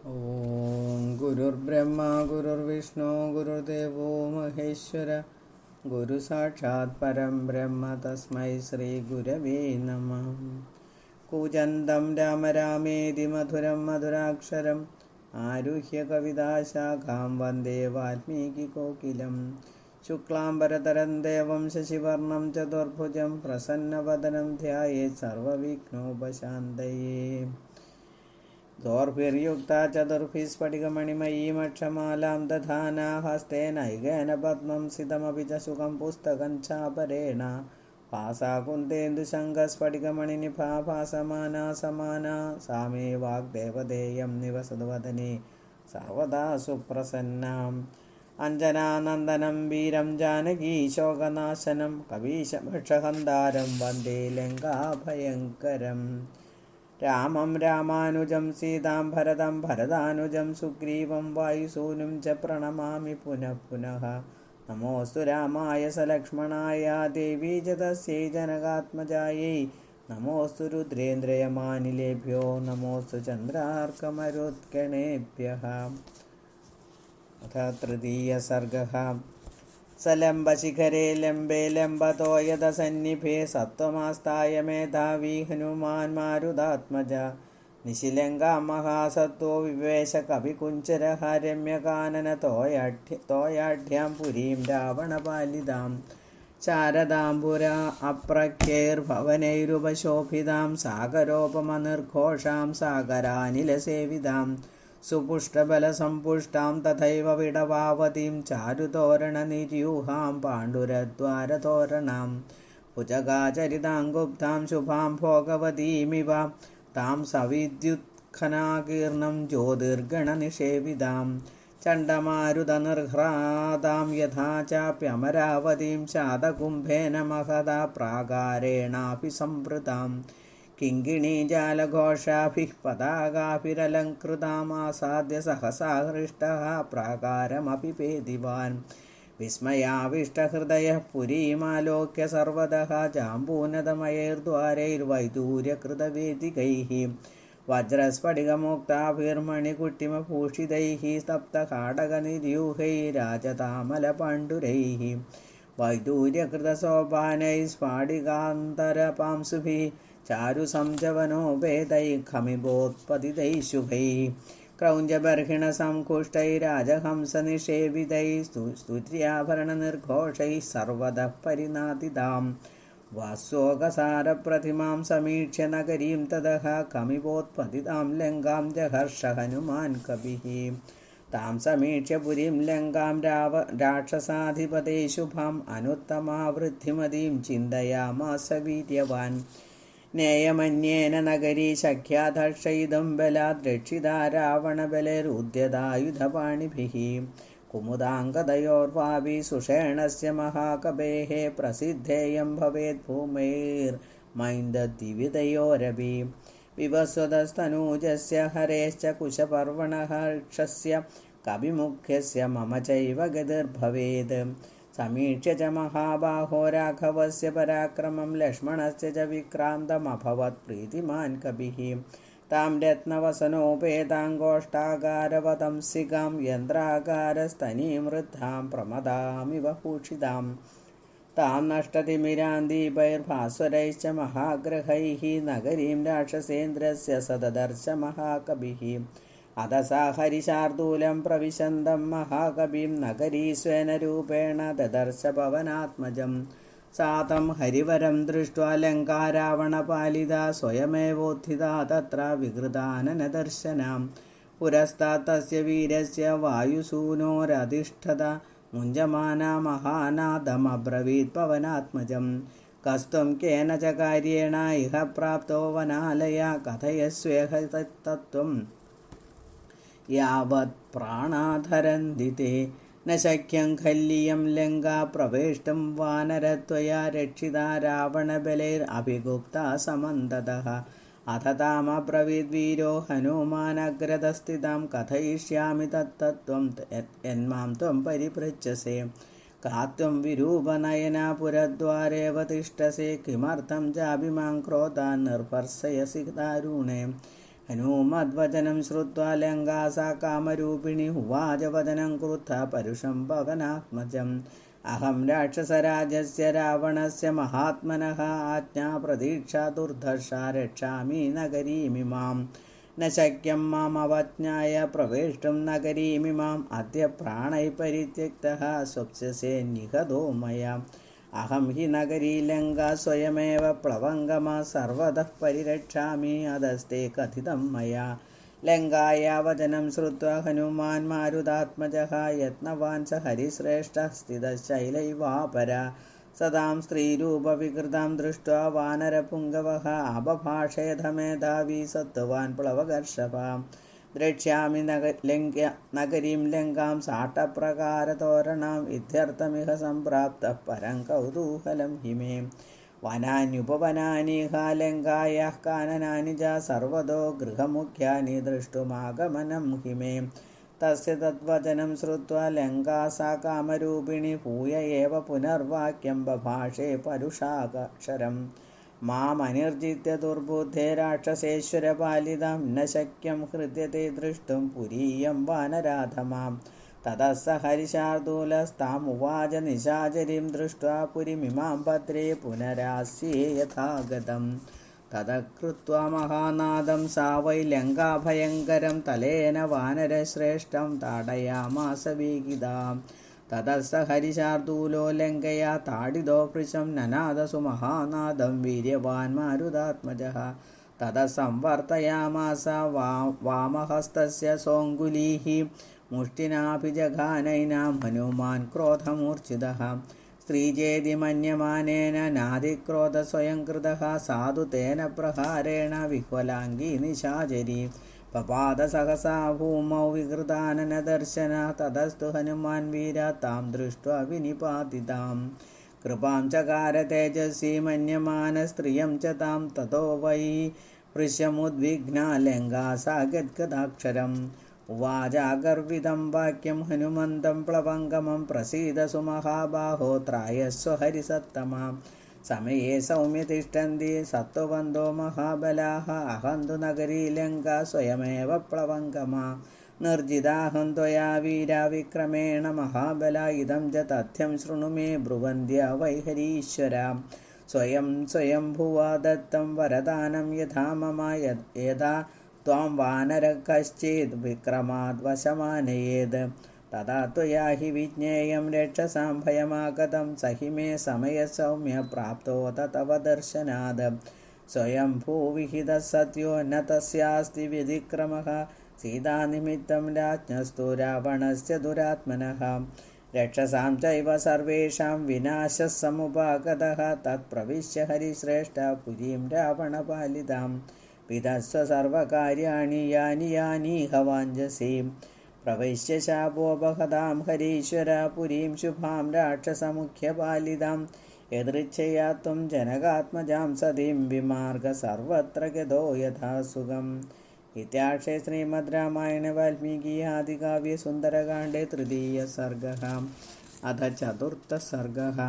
ഓം ഗുരുർബ്രഹ്മ ഗുരുർവിഷ്ണു ഗുരുദേവോ മഹേശ്വര ഗുരു സാക്ഷാത് പരം ബ്രഹ്മ തസ്മൈ ശ്രീ ഗുരവേ നമഃ. കൂജന്തം രാമ രാമേതി മധുരം മധുരാക്ഷരം ആരുഹ്യ കവിതാശാഖാം വന്ദേ വാൽമീകി കോകിലം. ശുക്ലാംബരതരം ദേവം ശശിവർണം ചതുർഭുജം പ്രസന്നവദനം ധ്യായേത് സർവവിഘ്നോപശാന്തയേ. ദോർഭിർയുക്താ ചതുർഭിः സ്ഫടികമണിമയീമക്ഷമാലാം ദധാനാ ഹസ്തേനൈകേന പദ്മം സിതമപി ച സുഖം പുസ്തകം ചാപരേണ. ഭാസാകുന്ദേന്ദുശങ്കസ്ഫടികമണിനിഭा ഭാസമാനാ സമാനാ സാ മേ വാഗ്ദേവതേയം നിവസതു വദനെ സർവദാ സുപ്രസന്നാം. അഞ്ജനാനന്ദനം വീരം ജാനകീശോകനാശനം കപീശഭക്ഷഹന്താരം വന്ദേ ലങ്കാഭയങ്കരം. രാമം രാമാനുജം സീതാം ഭരതം ഭരതാനുജം സുഗ്രീവം വായുസൂനും ച പ്രണമാമി പുനഃ പുനഃ. നമോസ്തു രാമായ സലക്ഷ്മണായ ദേവീ ച തസ്യൈ ജനകാത്മജായൈ. നമോസ്തു രുദ്രേന്ദ്രയമാനിലേഭ്യോ നമോസ്തു ചന്ദ്രാർക്കമരുത്കണേഭ്യഃ. അഥ തൃതീയ സർഗഃ. സലംബശിഖരേ ലംബേ ലംബതോയദസന്നിഭേ സത്വമാസ്തായ മേധാവി ഹനുമാൻ മാരുതാത്മജ. നിശിലങ്കാം മഹാസത്വോ വിവേശ കവികുഞ്ചരഃ രമ്യകാനന തോയാഢ്യാം പുരീം രാവണപാലിതാം. ശാരദാംബുര അപ്രഖ്യൈർഭവനൈരുപശോഭിതാം സാഗരോപമനിർഘോഷാം സാഗരാനിലസേവിതാം. സുപുഷ്ടബലസമ്പുഷ്ടാം തഥൈവ വിടവാവതീം ചാരുതോരണനിര്യൂഹാം പാണ്ഡുരദ്വാരതോരണാം. ഭുജഗാചരിതാംഗുപ്താം ശുഭാം ഭോഗവതീമിവ താം സവിദ്യുത്ഖനാകീർണം ജ്യോതിർഗണനിഷേവിതാം. ചണ്ഡമാരുതനിർഹ്രാതാം യഥാ ചാപ്യമരാവതീം ശാതകുംഭേന മഹതാ പ്രാകാരേണാപി സംവൃതാം. കിങ്കിണീജാലഘോഷാഭിः പതാകാഭിരലങ്കൃതാമാസാദ്യ സഹസാ ഹൃഷ്ടഃ പ്രാകാരമപി പേദിവാൻ. വിസ്മയാവിഷ്ടഹൃദയഃ പുരീമാലോക്യ സർവദഃ ജാമ്പൂനതമയൈർദ്വാരൈർവൈദൂര്യകൃതവേദികൈः. വജ്രസ്ഫടികമുക്താഭിർമണികുട്ടിമഭൂഷിതൈः സപ്തകാടകനിര്യൂഹൈരാജതാമലപാണ്ഡുരൈः. വൈദൂര്യകൃതസോപാനൈः സ്ഫാടികാന്തരപാംസുഭിः ചാരുസംജവനോപേതൈः ഖമിഭോത്പതിതൈः ശുഭൈः. ക്രൗഞ്ചബർഹിണസംകുഷ്ടൈരാജഹംസനിഷേവിതൈः സ്തുര്യാഭരണനിർഘോഷൈः സർവതഃ പരിനാദിതാം. വാസ്വോകസാരപ്രതിമാം സമീക്ഷ്യ നഗരീം തതഃ ഖമിഭോത്പതിതാം ലങ്കാം ജഹർഷ ഹനുമാൻ കവിഃ. താം സമീക്ഷ്യ പുരീം ലങ്കാം രാക്ഷസാധിപതേ ശുഭാം അനുത്തമാവൃദ്ധിമതീം ചിന്തയാമാസ വീര്യവാൻ. നേയമന്യേന നഗരീ ശഖ്യാധർഷയിതും ബലാദ് രക്ഷിതാ രാവണബലൈരുദ്യതായുധപാണിഭിः. കുമുദാംഗദയോർവാപി സുഷേണസ്യ മഹാകപേः പ്രസിദ്ധേയം ഭവേത് ഭൂമൈർമൈന്ദദ്വിവിധയോരപി. വിവസ്വതസ്തനൂജസ്യ ഹരേശ്ച കുശപർവണഃ ഋക്ഷസ്യ കവിമുഖ്യസ്യ മമ ചൈവ ഗതിർഭവേത്. സമീക്ഷ്യ ച മഹാബാഹോ രാഘവസ്യ പരാക്രമം ലക്ഷ്മണസ്യ ച വിക്രാന്തമഭവത് പ്രീതിമാൻ കവിഃ. താം രത്നവസനോപേതാംഗോഷ്ഠാകാരവതംസികാം യന്ത്രാകാരസ്തനീം വൃദ്ധാം പ്രമദാമിവ ഭൂഷിതാം. താം നഷ്ടതിമിരാൻ ദീപൈർഭാസ്വരൈശ്ച മഹാഗ്രഹൈः നഗരീം രാക്ഷസേന്ദ്രസ്യ സദദർശ മഹാകവിഃ. അത സാ ഹരിശാർദൂലം പ്രവിശന്തം മഹാകവിം നഗരീസ്വേന രൂപേണ ദദർശ പവനാത്മജം. സാ തം ഹരിവരം ദൃഷ്ട്വാ ലങ്കാരാവണപാലിതാ സ്വയമേവോത്ഥിതാ തത്ര വികൃതാനനദർശനാം. പുരസ്താत् തസ്യ വീരസ്യ വായുസൂനോരധിഷ്ഠത മുഞ്ചമാനാ മഹാനാദമബ്രവീത് പവനാത്മജം. കസ്ത്വം കേന ച കാര്യേണ ഇഹ പ്രാപ്തോ വനാലയ കഥയസ്വേഹ തത്ത്വം യാവത് പ്രാണാധരന്തി തേ. ന ശക്യം ഖല്ലിയം ലങ്കാ പ്രവേഷ്ടം വാനരത്വയാ രക്ഷിതാ രാവണബലൈരഭിഗുപ്താ സമന്തതഃ. അഥ താമബ്രവീദ് വീരോ ഹനുമാനഗ്രതസ്ഥിതാം കഥയിഷ്യാമി തത്തത്വം യന്മാം ത്വം പരിപൃച്ഛസേ. കാത്വം വിരൂപനയനാ പുരദ്വാരേവ തിഷ്ഠസേ കിമർത്ഥം ചാഭിമാം ക്രോധാൻ നിർഭർസയസി ദാരുണേ. हनुमद्वचनं श्रुत्वा लङ्का सा कामरूपिणी उवाच वदनं क्रुद्धा परुषं पवनात्मजम् अहं राक्षसराजस्य रावणस्य महात्मनः आज्ञा प्रतीक्षा दुर्धर्षा रक्षामि नगरीमिमां न शक्यं माम् अवज्ञाय प्रवेष्टुं नगरीमिमाम् अद्य प्राणैः परित्यक्तः स्वप्स्यसे निहतो मया अहं हि नगरी लङ्का स्वयमेव प्लवङ्गमा सर्वतः परिरक्षामि अधस्ते कथितं मया लङ्काया वचनं श्रुत्वा हनुमान् मारुतात्मजः यत्नवान् स हरिश्रेष्ठः स्थितशैलैवापरा सदां स्त्रीरूपविकृतां दृष्ट्वा वानरपुङ्गवः अबभाषेध मेधावी सत्त्वान् प्लवगर्षभा द्रक्ष्यामि नगरीं लङ्कां साटप्रकारतोरणाम् इत्यर्थमिह सम्प्राप्तः परं कौतूहलं हि मे वनान्युपवनानि लङ्कायाः काननानि च सर्वतो गृहमुख्यानि द्रष्टुमागमनं हि मे तस्य तद्वचनं श्रुत्वा लङ्का सा कामरूपिणी भूय एव पुनर्वाक्यं बभाषे परुषाक्षरम् मामनिर्जित्य दुर्बुद्धे राक्षसेश्वरपालितां न शक्यं हृद्यते द्रष्टुं पुरीयं वानराधमां ततः स हरिशार्दूलस्तामुवाच निशाचरीं दृष्ट्वा पुरीमिमां भद्रे पुनरास्ये यथा गतम् ततः कृत्वा महानादं सा वै लङ्का भयङ्करं तलेन वानरश्रेष्ठं ताडयामास वेगिदाम् ततः स हरिशार्दूलो लङ्कया ताडितो पृशं ननादसु महानादं वीर्यवान् मारुतात्मजः ततः संवर्तयामास वामहस्तस्य सोऽङ्गुलीः मुष्टिनाभिजघानैनां हनुमान् क्रोधमूर्छितः स्त्रीचेति मन्यमानेन नाधिक्रोध स्वयं कृतः साधु तेन प्रहारेण विह्वलाङ्गी निशाचरी पपाद सहसा भूमौ विकृताननदर्शन ततस्तु हनुमान् वीरा तां दृष्ट्वा विनिपातितां कृपां चकार तेजस्वी मन्यमानस्त्रियं च तां ततो वै पृश्यमुद्विग्ना लङ्का सा गद्गदाक्षरम् उवाचागर्वितं वाक्यं हनुमन्तं प्लवङ्गमं प्रसीद सुमहाबाहो त्रायस्व हरिसत्तमा समये सौम्य तिष्ठन्ति सत्त्वबन्धो महाबलाः अहं तु नगरी लङ्का स्वयमेव प्लवङ्गमा निर्जिताहं त्वया वीरा विक्रमेण महाबला इदं च तथ्यं शृणु मे ब्रुवन्द्या वै हरीश्वरा स्वयं भुवा दत्तं वरदानं यथा मम यदा त्वां वानरः कश्चित् विक्रमाद् वशमानयेत् तदा त्वया हि विज्ञेयं रक्षसां भयमागतं स हि मे समयः सौम्य प्राप्तोऽथ तव दर्शनात् स्वयं भूविहितः सत्यो न तस्यास्ति व्यतिक्रमः सीतानिमित्तं राज्ञस्तु रावणस्य दुरात्मनः रक्षसां चैव सर्वेषां विनाशः समुपागतः तत्प्रविश्य हरिश्रेष्ठ पुरीं रावणपालितां विधत्स्व सर्वकार्याणि यानि हवाञ्जसि प्रविश्य शापोपहतां हरीश्वर पुरीं शुभां राक्षसमुख्यपालितां यदृच्छया त्वं जनकात्मजां सतीं विमार्ग सर्वत्र गतो यथा सुगम् इत्यार्षे श्रीमद् रामायणे वाल्मीकि आदिकाव्ये सुन्दरकाण्डे तृतीयः सर्गः। अथ चतुर्थः सर्गः।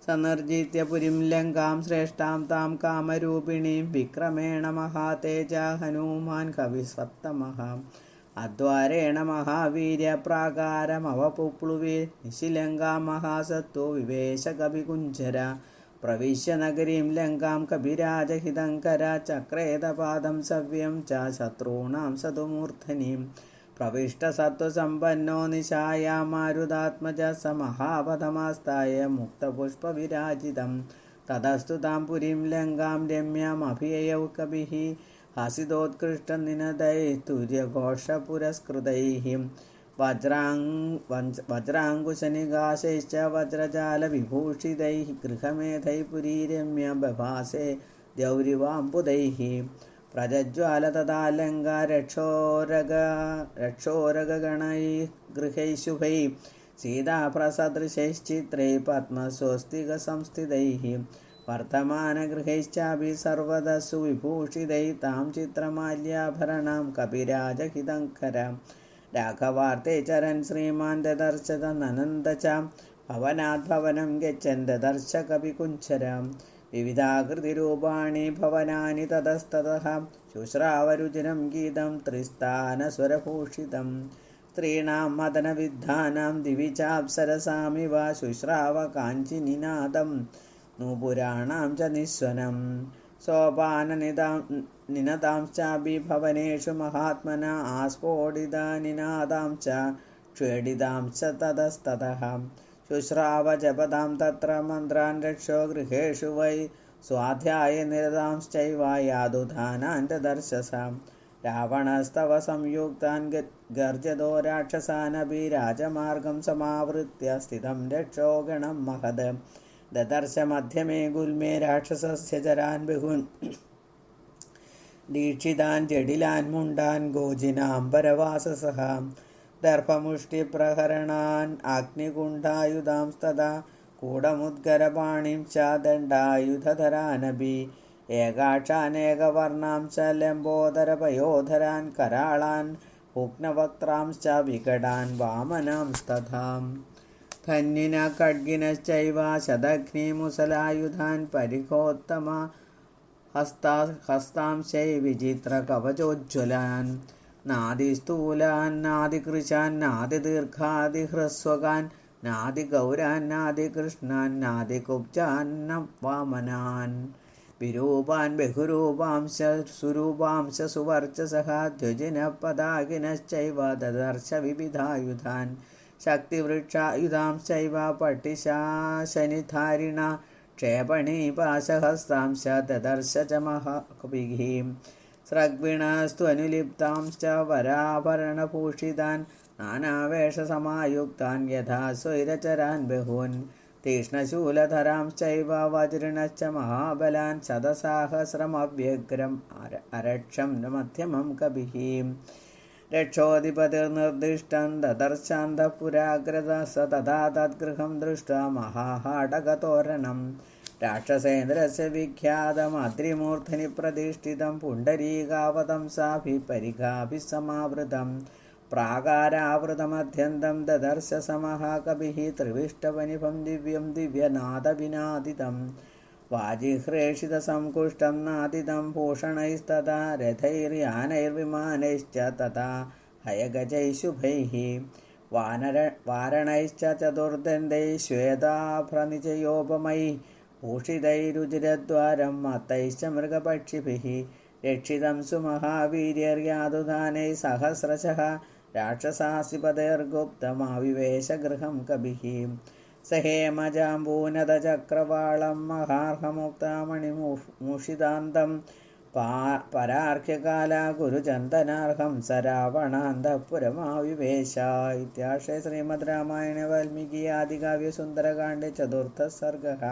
सनर्जित्य पुरीं लङ्कां श्रेष्ठां तां कामरूपिणीं विक्रमेण महातेजा हनुमान् कविसत्तमः अद्वारेण महावीर्यप्राकारमवपुप्लुवे निशिलङ्का महासत्तो विवेश कविकुञ्जरा प्रविश्य नगरीं लङ्कां कविराजहितङ्करा चक्रेदपादं सव्यं च शत्रूणां सदुमूर्धनीं प्रविष्टसत्त्वसम्पन्नो निशाया मारुतात्मज स महापदमास्ताय मुक्तपुष्पविराजितं ततस्तु तां पुरीं लङ्कां रम्यामभिययौ कविः हसितोत्कृष्टनिनदैः तुर्यघोषपुरस्कृतैः वज्राङ्कुशनिकाशैश्च वज्रजालविभूषितैः गृहमेधैः पुरीरम्य बभासे द्यौरिवाम्बुदैः प्रज्ज्वाल तदा लङ्का रक्षोरगगणैः गृहैः शुभैः सीताप्रसदृशैश्चित्रैः पद्मस्वस्तिकसंस्थितैः वर्तमानगृहैश्चापि सर्वदा सुविभूषितैः तां चित्रमाल्याभरणां कपिराजहितङ्करां राघवार्ते चरन् श्रीमान् ददर्श तदनन्द च भवनात् भवनं गच्छन् ददर्श कविकुञ्जरां വിവിധാകൃതിരൂപാണി ഭവനാനി തതസ്തതഃ ശുശ്രാവരുചിരം ഗീതം ത്രിസ്ഥാനസ്വരഭൂഷിതം സ്ത്രീണാം മദനവിദ്ധാനാം ദിവി ചാപ്സരസാമിവ ശുശ്രാവ കാഞ്ചിനിനാദം നൂപുരാണാം ച നിസ്വനം സോപാനനിനതാംശ്ചാപി ഭവനേഷു മഹാത്മന ആസ്ഫോടിതനിനാദാം ച ക്ഷേഡിതാം ച തതസ്തതഃ ശുശ്രാവ ജപതാം തത്ര മന്ത്രാൻ രക്ഷോ ഗൃഹേഷു വൈ സ്വാധ്യായനിരതാംശ്ചൈവ യാതുധാനാൻ ദർശസാം രാവണസ്തവ സംയുക്താൻ ഗർജതോ രാക്ഷസാനപി രാജമാർഗം സമാവൃത്യ സ്ഥിതം രക്ഷോ ഗണം മഹദ് ദദർശ മധ്യമേ ഗുൽമേ രാക്ഷസസ്യ ചരാൻ ബഹൂൻ ദീക്ഷിതാൻ ജഡിലാൻ മുണ്ടാൻ ഗോജിനാംബരവാസസഃ ദർഭമുഷ്ടിപ്രഹരണാൻ അഗ്നികുണ്ഠായുധാംസ്തദാ കൂടമുദ്ഗരപാണിം ച ദണ്ഡായുധധരാനപി ഏകാക്ഷാനേകവർണാം ച ലംബോദരപയോധരാൻ കരാളാൻ ഉഗ്നവക്ത്രാംശ്ച വികടാൻ വാമനാംസ്തഥാം ധന്യിന ഖഡ്ഗിനശ്ചൈവ ശതഘ്നിമുസലായുധാൻ പരിഘോത്തമ ഹസ്താംശൈ വിചിത്രകവചോജ്വലാൻ നാദിസ്ഥൂലാൻ നാദികൃശാൻ നാദിദീർഘാദിഹ്രസ്വകാൻ നാദിഗൗരാൻ നാദികൃഷ്ണാൻ നാദികുബ്ജാൻ വാമനാൻ വിരൂപാൻ ബഹുരൂപാംശ സുരൂപാംശ സുവർച്ചസഃ ദ്വിജിനപദാകിനശ്ചൈവ ദദർശ വിവിധായുധാൻ ശക്തിവൃക്ഷായുധാംശ്ചൈവ പട്ടിശാശനിധാരിണ ക്ഷേപണീപാശഹസ്താംശ ദദർശ ച മഹാകവിഃ സ്രഗ്വിണസ്ത്വനുലിപ്താംശ്ച വരാഭരണഭൂഷിതാൻ നാനാവേഷസമായുക്താൻ യഥാ സ്വൈരചരാൻ ബഹൂൻ തീക്ഷ്ണശൂലധരാംശ്ചൈവ വജ്രിണശ്ച മഹാബലാൻ ശതസാഹസ്രമവ്യഗ്രം അരക്ഷം മധ്യമം കവിഃ രക്ഷോധിപതിർനിർദിഷ്ടം ദദർശാന്തപുരാഗ്രത സ തഥാ തദ്ഗൃഹം ദൃഷ്ട്വാ മഹാഹാടകതോരണം രാക്ഷസേന്ദ്രസ്യ വിഖ്യാതമദ്രിമൂർധനി പ്രതിഷ്ഠിതം പുണ്ഡരീകാവതംസാഭിः പരിഘാഭിः സമാവൃതം പ്രാകാരാവൃതമത്യന്തം ദദർശ സ മഹാകവിഃ ത്രിവിഷ്ടവനിഭം ദിവ്യം ദിവ്യനാദവിനാദിതം വാജിഹ്രേഷിതസംകുഷ്ടം നാദിതം ഭൂഷണൈസ്തഥാ രഥൈർയാനൈർവിമാനൈശ്ച തഥാ ഹയഗജൈः ശുഭൈः വാരണൈശ്ച ചതുർദന്തൈः ശ്വേതാഭ്രനിചയോപമൈः ഭൂഷിതൈരുചിരദ്വാരം മത്തൈശ്ച മൃഗപക്ഷിഭിः രക്ഷിതം സുമഹാവീര്യർയാതുധാനൈः സഹസ്രശഃ രാക്ഷസാസിപതൈർഗുപ്തമാവിവേശ ഗൃഹം കവിഃ സഹേമജാംബൂനദചക്രവാളം മഹാർഹമുക്താമണിമുഷിതാന്തം പരാർഘ്യകാല ഗുരുചന്ദനാർഹം സ രാവണാന്തഃപുരമാവിവേശ ഇത്യാർഷേ ശ്രീമദ് രാമായണ വാൽമീകി ആദികാവ്യസുന്ദരകാണ്ഡേ ചതുർത്ഥഃ സർഗഃ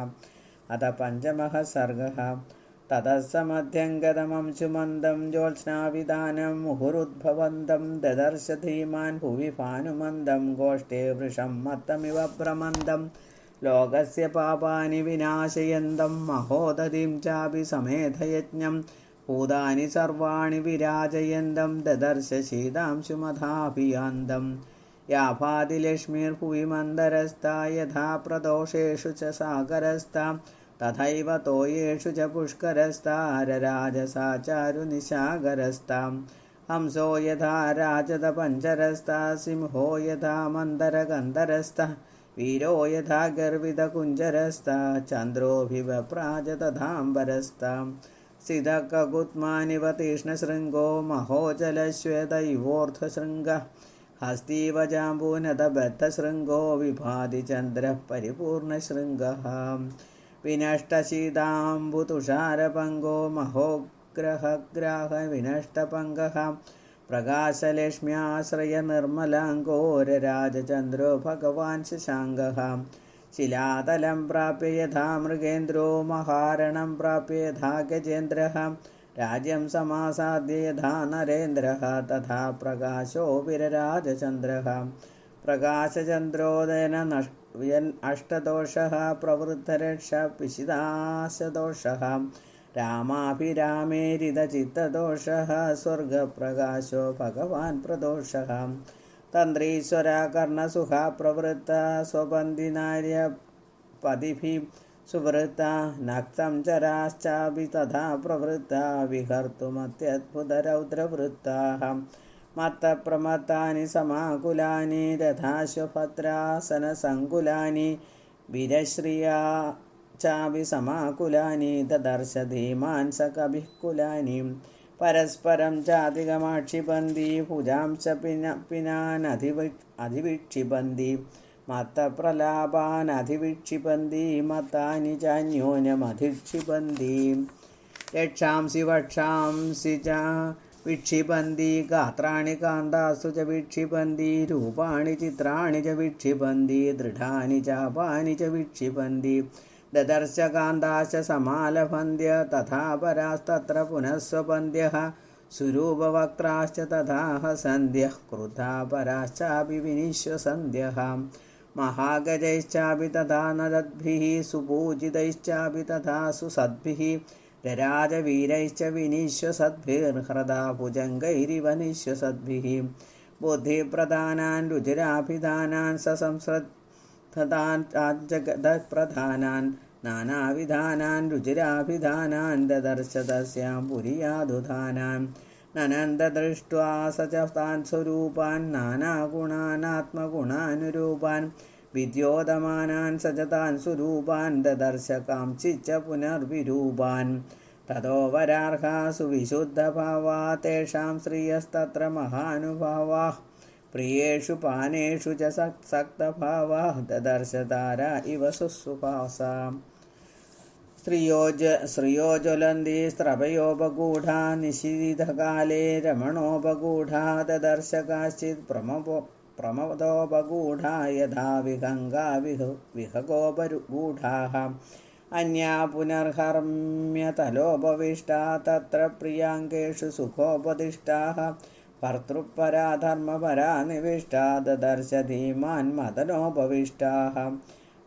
അഥ പഞ്ചമഃ സർഗഃ തതസ്സമധ്യംഗതമംശുമന്ദം ജ്യോത്സ്നാവിതാനം മുഹുരുദ്ഭവന്തം ദദർശ ധീമാൻ ഭുവി ഭാനുമന്ദം ഗോഷ്ഠേ വൃഷം മത്തമിവ ഭ്രമന്തം ലോകസ്യ പാപാനി വിനാശയന്തം മഹോദതിം ചാപി സമേധയജ്ഞം ഭൂതാനി സർവാണി വിരാജയന്തം ദദർശ ശീതാംശുമധാഭിയാന്തം യാഭാതിലക്ഷ്മീർഭുവി മന്ദരസ്താ യഥാ പ്രദോഷേഷു ച സാഗരസ്താ തഥൈവ തോയേഷു ച പുഷ്കരസ്താരരാജസാ ചാരുനിശാഗരസ്താം ഹംസോ യഥാ രാജതപഞ്ചരസ്താ സിംഹോ യഥാ മന്ദരഗന്ധരസ്തഃ വീരോ യഥാ ഗർവിതകുഞ്ചരസ്താ ചന്ദ്രോഭിവപ്രാജ തഥാംബരസ്താം സിതകകുത്മാനിവ തീക്ഷ്ണശൃംഗോ മഹോജലശ്വേതൈവോർധ്വശൃംഗഃ ഹസ്തീവ ജാംബൂനതബദ്ധശൃംഗോ വിഭാതി ചന്ദ്രഃ പരിപൂർണശൃംഗഃ വിനഷ്ടശീതാംബുതുഷാരപങ്കോ മഹോഗ്രഹഗ്രാഹ വിനഷ്ടപങ്കഃ പ്രകാശലക്ഷ്മ്യാശ്രയ നിർമ്മലാംഗോരരാജചന്ദ്രോ ഭഗവാൻ ശശാങ്കഃ ശിലാതലം പ്രാപ്യ യഥാ മൃഗേന്ദ്രോ മഹാരണം പ്രാപ്യ യഥാ ഗജേന്ദ്രഃ രാജ്യം സമാസാദ്യ യഥാ നരേന്ദ്രഃ തഥാ പ്രകാശോ വിരരാജചന്ദ്രഃ പ്രകാശചന്ദ്രോദയന അഷ്ടദോഷഃ പ്രവൃത്തരക്ഷ പിശിതാശദോഷഃ രാമാഭിരാമേരിതചിത്തദോഷഃ സ്വർഗപ്രകാശോ ഭഗവാൻ പ്രദോഷഃ തന്ത്രീശ്വര കർണസുഖ പ്രവൃത്ത സ്വബന്ധിനാര്യ പതിഭിः सुवृत्ता नक्तं चराश्चापि तथा प्रवृत्ता विहर्तुमत्यद्भुतरौद्रवृत्ताः मत्तप्रमत्तानि समाकुलानि रथाश्वभद्रासनसङ्कुलानि वीरश्रिया चापि समाकुलानि ददर्श धीमान् स कविः कुलानि परस्परं चाधिगमाक्षिपन्ति भुजां च पिनानधिविक्षिपन्ति मत्तप्रलापानधिविक्षिपन्ति मत्तानि चान्योन्यमधिक्षिपन्ति यक्षांसि वक्षांसि च विक्षिपन्ति गात्राणि कान्तासु च विक्षिपन्ति रूपाणि चित्राणि च विक्षिपन्ति दृढानि चापानि च विक्षिपन्ति ददर्श कान्ताश्च समालभन्त्य तथा परास्तत्र पुनः स्वपन्त्यः सुरूपवक्त्राश्च तथा हसन्त्यः क्रुद्धा पराश्चापि विनिश्वसन्त्यः महागजैश्चापि तथा नदद्भिः सुपूजितैश्चापि तथा सुसद्भिः रराजवीरैश्च विनिश्वसद्भिर्हृदा भुजङ्गैरिव निश्वसद्भिः बुद्धिप्रधानान् रुचिराभिधानान् ससंस्रद्धान् जगदप्रधानान् नानाविधानान् रुचिराभिधानान् ददर्श तस्यां पुरीयादुधानान् ननन्ददृष्ट्वा स च तान् स्वरूपान् नानागुणानात्मगुणानुरूपान् विद्योदमानान् स च तान् स्वरूपान् ददर्श कांचिच्च पुनर्विरूपान् ततो वरार्हा सुविशुद्धभावा तेषां श्रियस्तत्र महानुभावाः प्रियेषु पानेषु च सक्तभावाः ददर्श तारा इव सुसुभासा श्रियो ज्वलन्ति स्त्रभयोपगूढा निशीथकाले रमणोपगूढा ददर्श काश्चित् प्रमदोपगूढा यथा विहङ्गा विहगोपगूढाः अन्या पुनर्हर्म्यतलोपविष्टा तत्र प्रियाङ्गेषु सुखोपदिष्टाः भर्तृपरा धर्मपरा निविष्टा ददर्श धीमान् मदनोपविष्टाः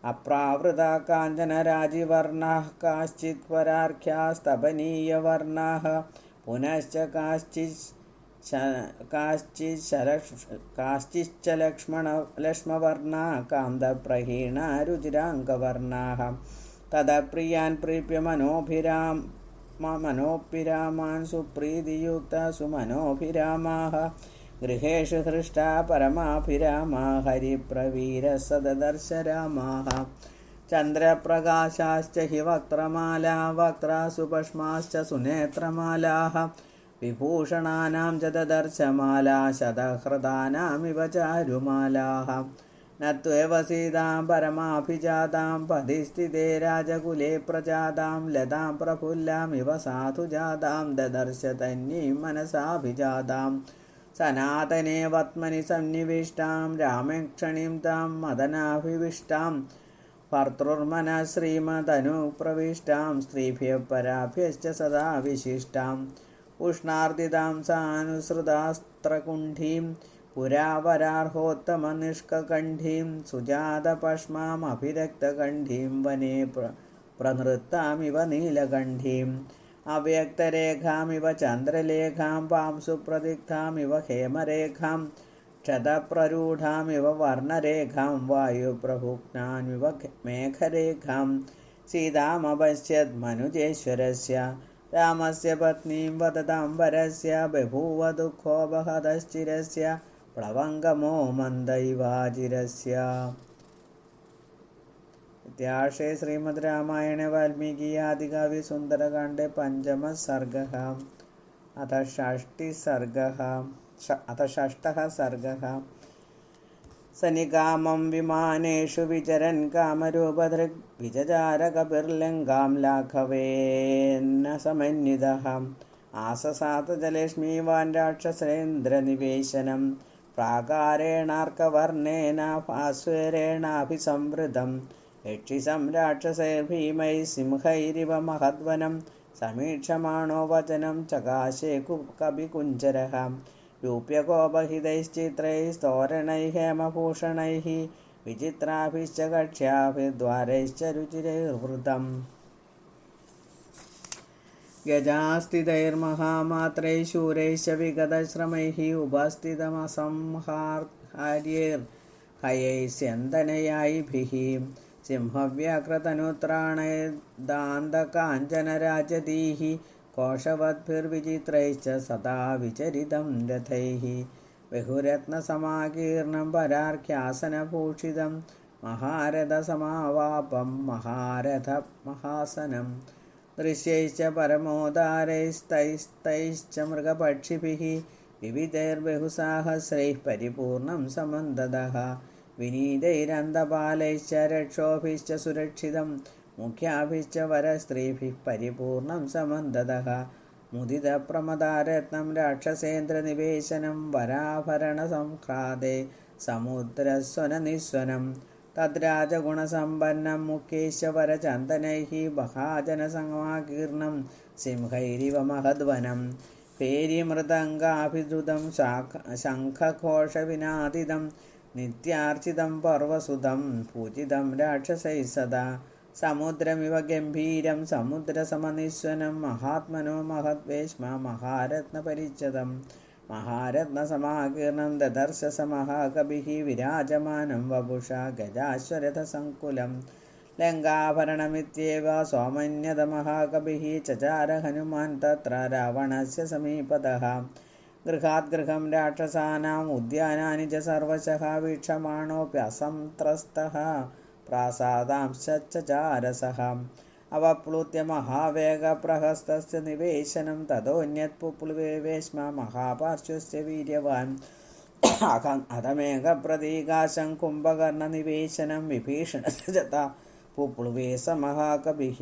अप्रावृता काञ्चनराजिवर्णाः काश्चित् परार्ख्यास्तपनीयवर्णाः पुनश्च काश्चिच्च लक्ष्मवर्णा कान्तप्रहीणा रुचिराङ्गवर्णाः तदप्रियान् प्रीप्य मनोभिरामान् सुप्रीतियुक्ता सुमनोभिरामाः गृहेषु हृष्टा परमाभिरामा हरिप्रवीरः सददर्श रामाः चन्द्रप्रकाशाश्च हि वक्त्रमाला वक्त्रासु पश्माश्च सुनेत्रमालाः विभूषणानां च ददर्शमाला शतहृदानामिव चारुमालाः न त्वेव सीतां परमाभिजातां पदि स्थिते राजकुले प्रजातां लतां प्रफुल्लामिव साधुजातां ददर्श तन्नीं मनसाभिजातां सनातने वत्मनि सन्निविष्टां रामेक्षणीं तां मदनाभिविष्टां भर्तृर्मनः श्रीमदनुप्रविष्टां स्त्रीभ्यः पराभ्यश्च सदा विशिष्टाम् उष्णार्दितां सानुसृतास्त्रकुण्ठीं पुरावरार्होत्तमनिष्ककण्ठीं सुजातपश्मामभिरक्तकण्ठीं वने प्रनृत्तामिव नीलकण्ठीम् अव्यक्तरेखामिव चन्द्रलेखां पांसु प्रदिग्धामिव हेमरेखां क्षतप्ररूढामिव वर्णरेखां वायुप्रभुक्नामिव मेघरेखां सीतामपश्यद्मनुजेश्वरस्य रामस्य पत्नीं वदतां वरस्य बभूव दुःखोपहतश्चिरस्य प्लवङ्गमो मन्दैवाजिरस्य। इत्यार्षे श्रीमद् रामायणे वाल्मीकि आदिकाव्ये पञ्चमः सर्गः। अथ षष्ठः सर्गः। सनिकामं विमानेषु विचरन् कामरूपधृग् विजजारकपिर्लिङ्गां लाघवेन्न समन्वितः आससात जलक्ष्मीवान् राक्षसेन्द्रनिवेशनं प्राकारेणार्कवर्णेन भास्वरेणाभिसंवृतं यक्षिसं राक्षसैर्भीमैः सिंहैरिव महद्वनं समीक्षमाणो वचनं चकाशे कविकुञ्जरः रूप्यकोपहितैश्चित्रैस्तोरणैः हेमभूषणैः विचित्राभिश्च कक्ष्याभिर्द्वारैश्च रुचिरैर्वृतम् गजास्थितैर्महामात्रैः शूरैश्च विगतश्रमैः उपस्थितमसंहार्यैर्हयैः स्यन्दनयायिभिः സിംഹവ്യാഘ്രതനുത്രാണൈർദാന്തകാഞ്ചനരാജതീः കോശവദ്ഭിർവിചിത്രൈശ്ച സദാ വിചരിതം രഥൈः ബഹുരത്നസമാകീർണം പരാർഘ്യാസനഭൂഷിതം മഹാരഥസമാവാപം മഹാരഥമഹാസനം ദൃശ്യൈശ്ച പരമോദാരൈസ്തൈസ്തൈശ്ച മൃഗപക്ഷിഭിः വിവിധൈർബഹുസാഹസ്രൈः പരിപൂർണം സമന്തതഃ വിനീതൈരന്തപാലൈശ്ച രക്ഷോഭിശ്ച സുരക്ഷിതം മുഖ്യാഭിശ്ച വരസ്ത്രീഭിः പരിപൂർണം സമന്തതഃ മുദിതപ്രമദാരത്നം രാക്ഷസേന്ദ്രനിവേശനം വരാഭരണസംഘ്രാതേ സമുദ്രസ്വനനിസ്വനം തദ്രാജഗുണസമ്പന്നം മുഖേശ്വരചന്ദനൈः മഹാജനസമാകീർണം സിംഹൈരിവ മഹദ്വനം പേരിമൃദംഗാഭിദ്രുതം ശംഖഘോഷവിനാദിതം നിത്യാർച്ചിതം പർവസുതം പൂജിതം രാക്ഷസൈः സദാ സമുദ്രമിവ ഗംഭീരം സമുദ്രസമനിസ്വനം മഹാത്മനോ മഹദ്വേശ്മ മഹാരത്നപരിച്ഛദം മഹാരത്നസമാകീർണം ദദർശ സ മഹാകവിः വിരാജമാനം വപുഷാ ഗജാശ്വരഥസങ്കുലം ലങ്കാഭരണമിത്യേവ സോമന്യതമഹാകവിः ചചാര ഹനുമാൻ തത്ര രാവണസ്യ സമീപതഃ ഗൃഹാത് ഗൃഹം രാക്ഷസാനാം ഉദ്യാനാനി ച സർവശഃ വീക്ഷമാണോऽപ്യസംത്രസ്തഃ പ്രാസാദാംശ്ചചാരസഃ അവപ്ലുത്യ മഹാവേഗപ്രഹസ്തസ്യ നിവേശനം തതോന്യത്പുപ്ലുവേശ്മ മഹാപാർശ്വസ്യ വീര്യവാൻ അധമേഘപ്രതീകാശം കുംഭകർണനിവേശനം വിഭീഷണസ്യ തഥാ പുപ്ലുവേ സ മഹാകവിः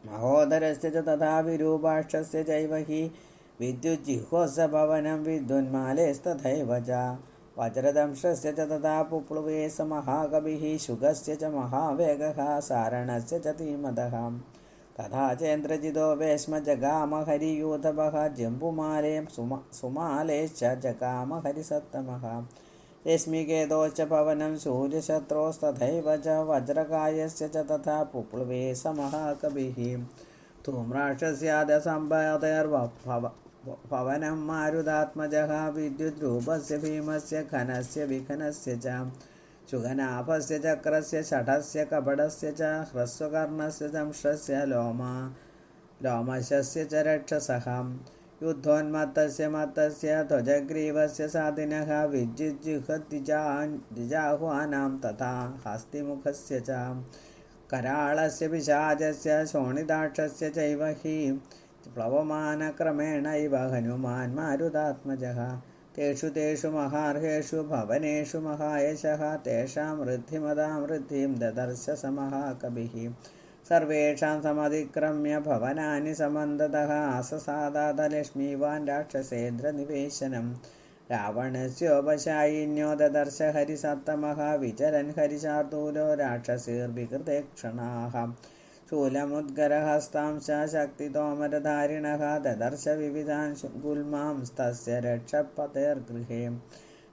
മഹോദരസ്യ ച തഥാ വിരൂപാക്ഷസ്യ ചൈവ हि വിദ്യുജ്ജിഹ്വസ്യ ഭവനം വിദ്യുന്മാലേസ്തഥൈവ ച വജ്രദംശസ്യ ച തഥാ പുപ്ലുവേ സ മഹാകവിः ശുഗസ്യ ച മഹാവേഗः സാരണസ്യ ച ധീമതः തഥാ ചേന്ദ്രജിതോ വേശ്മ ജഗാമ ഹരിയൂഥഭः ജംബുമാലേ സുമാലേശ്ച ജഗാമ ഹരിസത്തമः രശ്മികേതോശ്ച ഭവനം സൂര്യശത്രോസ്തഥൈവ ച വജ്രകായസ്യ ച തഥാ പുപ്ലുവേ സ മഹാകവിः ധൂമ്രാക്ഷസ്യാദസമ്പതൈർഭവനം മാരുതാത്മജः വിദ്യുദ്രൂപസ്യ ഭീമസ്യ ഘനസ്യ വിഘനസ്യ ച ശുഗനാഭസ്യ ചക്രസ്യ ഷഠസ്യ കപടസ്യ ച ഹ്രസ്വകർണസ്യ ദംഷ്ട്രസ്യ ലോമശസ്യ ച രക്ഷസഃ യുദ്ധോന്മത്തസ്യ മത്തസ്യ ധ്വജഗ്രീവസ്യ സാധിനഃ വിദ്യുജ്ജിഹ്വദ്വിജാഹ്വാനാം തഥാ ഹസ്തിമുഖസ്യ ച कराळस्य पिशाचस्य शोणिताक्षस्य चैव हि प्लवमानक्रमेणैव हनुमान् मारुतात्मजः तेषु तेषु महार्हेषु भवनेषु महायशः तेषां वृद्धिमदां वृद्धिं ददर्श स महाकविः सर्वेषां समतिक्रम्य भवनानि समन्दतः अससादादलक्ष्मीवान् राक्षसेन्द्रनिवेशनं रावणस्योपशायिन्यो ददर्श हरिसत्तमः विचरन् हरिशार्दूलो राक्षसीर्विकृते क्षणाः शूलमुद्गरहस्तांश्च शक्तितोमरधारिणः ददर्श विविधान् गुल्मांस्तस्य रक्षपतेर्गृहे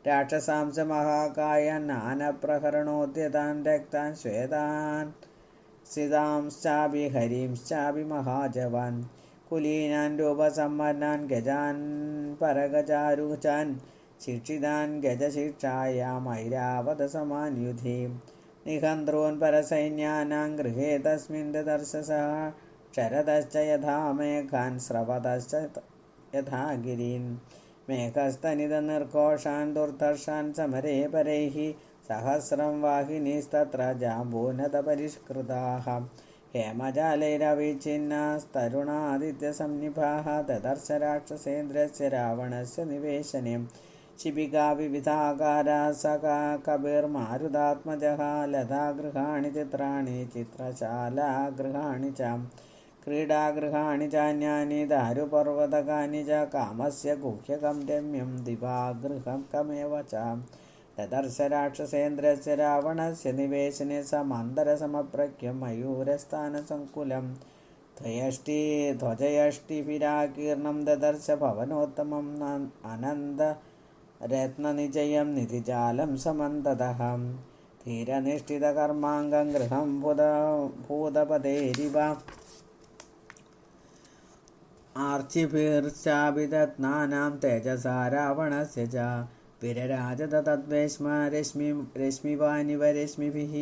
राक्षसांश्च महाकायान् नानप्रहरणोद्यतान् रक्तान् श्वेतान् सिदांश्चापि हरींश्चापि महाजवान् कुलीनान् रूपसम्मन्नान् गजान् परगजारुचान् शिक्षितान् गजशिक्षायामैरावतसमान् युधि निहन्त्रोन् परसैन्यानां गृहे तस्मिन् ददर्शसः क्षरतश्च यथा मेघान् स्रवतश्च यथा गिरीन् मेघस्तनितनिर्घोषान् दुर्धर्षान् समरे परैः सहस्रं वाहिनीस्तत्र जाम्बूनदपरिष्कृताः हेमजालैरविच्छिन्नास्तरुणादित्यसन्निभाः ददर्श राक्षसेन्द्रस्य रावणस्य निवेशने शिबिका विविधाकारा सका कविर्मारुदात्मजः लतागृहाणि चित्राणि चित्रशालागृहाणि च क्रीडागृहाणि चान्यानि दारुपर्वतकानि च कामस्य गुह्यकं रम्यं दिवागृहकमेव च ददर्श राक्षसेन्द्रस्य रावणस्य निवेशने समन्दरसमप्रख्यं मयूरस्थानसङ्कुलं ध्वजयष्टिभिराकीर्णं ददर्श भवनोत्तमम् अनन्दरत्ननिजयं निधिजालं समन्ततः धीरनिष्ठितकर्माङ्गं गृहं भूतपतेरिव आर्चिभिर्चाभिरत्नानां तेजसा रावणस्य च विरराजत तद्वेश्म रश्मिवानिव रश्मिभिः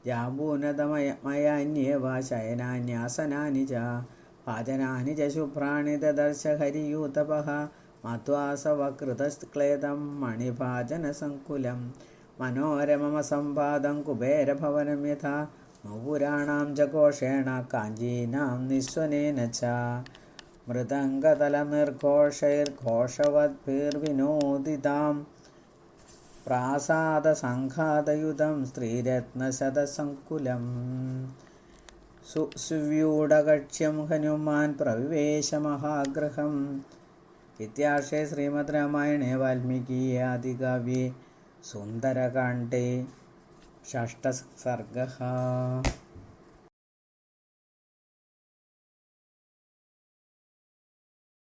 ജാമ്പൂനതമയാന്യേവ ശയനാന്യാസനാനി ച ഭാജനാനി ച ശുഭ്രാണി ദദർശ ഹരിയൂതപഃ മത്വാ സവകൃതക്ലേദം മണിഭാജനസങ്കുലം മനോരമമസമ്പാദം കുബേരഭവനം യഥാ നൂപുരാണാം ച ഘോഷേണ കാഞ്ചീനാം നിസ്വനേന ച മൃദംഗതലനിർഘോഷൈർഘോഷവദ്ഭിർവിനോദിതാം പ്രാസാദസംഘാതയുധം സ്ത്രീരത്നശതസങ്കുലം സുവ്യൂഢകക്ഷ്യം ഹനുമാൻ പ്രവിവേശ മഹാഗൃഹം. ഇത്യാർഷേ ശ്രീമദ് രാമായണേ വാൽമീകീയേ ആദികാവ്യേ സുന്ദരകാണ്ഡേ षष्ठः सर्गः.